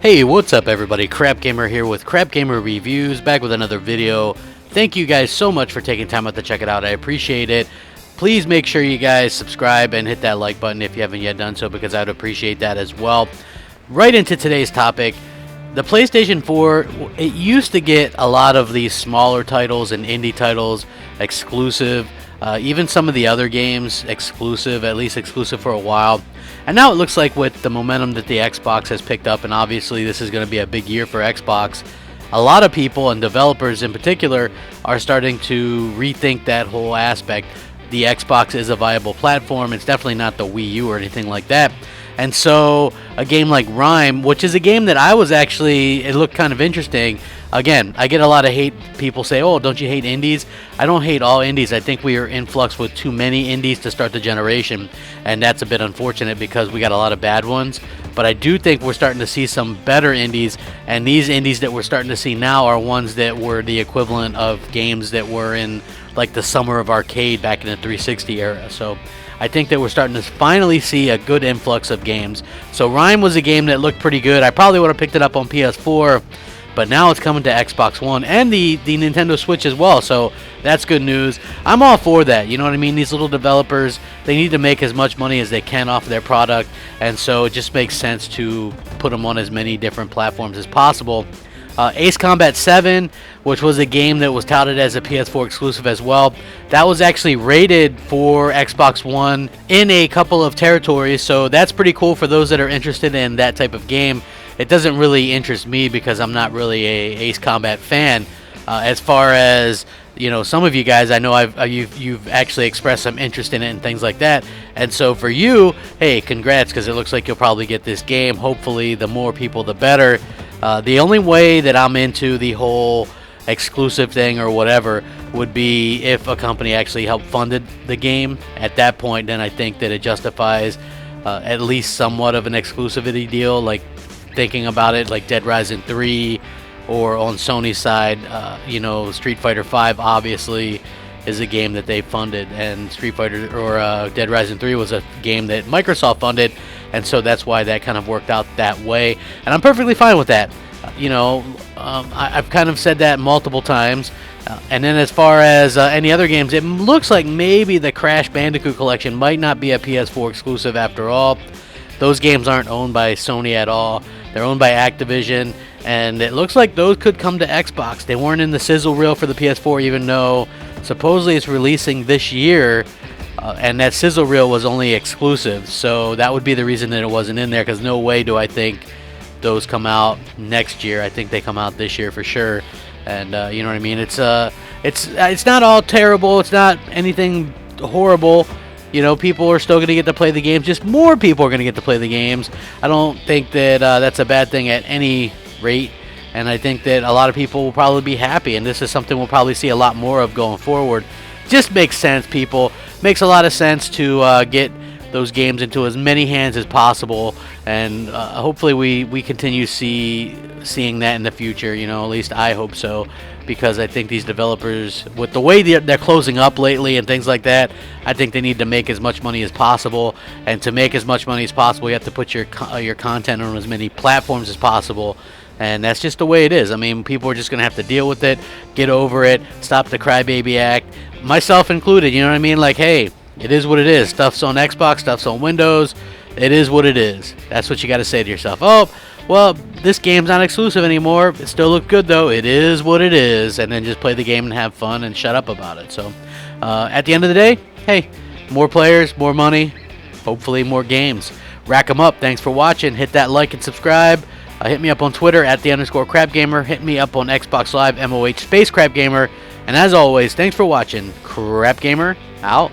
Hey, what's up everybody? Crapgamer here with Crapgamer Reviews, back with another video. Thank you guys so much for taking time out to check it out. I appreciate it. Please make sure you guys subscribe and hit that like button if you haven't yet done so, because I'd appreciate that as well. Right into today's topic. The PlayStation 4, it used to get a lot of these smaller titles and indie titles exclusive. Even some of the other games exclusive, at least exclusive for a while. And now it looks like with the momentum that the Xbox has picked up, and obviously this is going to be a big year for Xbox, a lot of people, and developers in particular, are starting to rethink that whole aspect. The Xbox is a viable platform. It's definitely not the Wii U or anything like that. And so a game like Rime, which is a game that I was actually, it looked kind of interesting. Again, I get a lot of hate. People say, oh, don't you hate indies? I don't hate all indies. I think we are in flux with too many indies to start the generation, and that's a bit unfortunate because we got a lot of bad ones. But I do think we're starting to see some better indies, and these indies that we're starting to see now are ones that were the equivalent of games that were in like the summer of arcade back in the 360 era. So I think that we're starting to finally see a good influx of games. So Rime was a game that looked pretty good. I probably would have picked it up on PS4, but now it's coming to Xbox One and the Nintendo Switch as well, so that's good news. I'm all for that, you know what I mean? These little developers, they need to make as much money as they can off of their product, and so it just makes sense to put them on as many different platforms as possible. Ace Combat 7, which was a game that was touted as a PS4 exclusive as well, that was actually rated for Xbox One in a couple of territories, so that's pretty cool for those that are interested in that type of game. It doesn't really interest me because I'm not really a Ace Combat fan. As far as, you know, some of you guys, I know you've actually expressed some interest in it and things like that. And so for you, hey, congrats, because it looks like you'll probably get this game. Hopefully, the more people, the better. The only way that I'm into the whole exclusive thing or whatever would be if a company actually helped funded the game. At that point, then I think that it justifies at least somewhat of an exclusivity deal, like thinking about it, like Dead Rising 3, or on Sony's side, you know, Street Fighter 5 obviously is a game that they funded, and Street Fighter or Dead Rising 3 was a game that Microsoft funded, and so that's why that kind of worked out that way, and I'm perfectly fine with that. You know, I've kind of said that multiple times. And then as far as any other games, it looks like maybe the Crash Bandicoot collection might not be a PS4 exclusive after all. Those games aren't owned by Sony at all. They're owned by Activision, and it looks like those could come to Xbox. They weren't in the sizzle reel for the PS4, even though supposedly it's releasing this year, and that sizzle reel was only exclusive. So that would be the reason that it wasn't in there, because no way do I think those come out next year. I think they come out this year for sure. And you know what I mean? It's not all terrible. It's not anything horrible. You know, people are still going to get to play the games. Just more people are going to get to play the games. I don't think that that's a bad thing at any rate. And I think that a lot of people will probably be happy. And this is something we'll probably see a lot more of going forward. Just makes sense, people. Makes a lot of sense to get those games into as many hands as possible. And hopefully we continue seeing that in the future. You know, at least I hope so. Because I think these developers, with the way they're closing up lately and things like that, I think they need to make as much money as possible. And to make as much money as possible, you have to put your content on as many platforms as possible. And that's just the way it is. I mean, people are just going to have to deal with it, get over it, stop the crybaby act, myself included. You know what I mean? Like, hey, it is what it is. Stuff's on Xbox, stuff's on Windows. It is what it is. That's what you got to say to yourself. Oh, well, this game's not exclusive anymore. It still looks good, though. It is what it is. And then just play the game and have fun and shut up about it. So, at the end of the day, hey, more players, more money, hopefully more games. Rack them up. Thanks for watching. Hit that like and subscribe. Hit me up on Twitter at @_Crapgamer. Hit me up on Xbox Live, MOH Crapgamer. And as always, thanks for watching. Crapgamer out.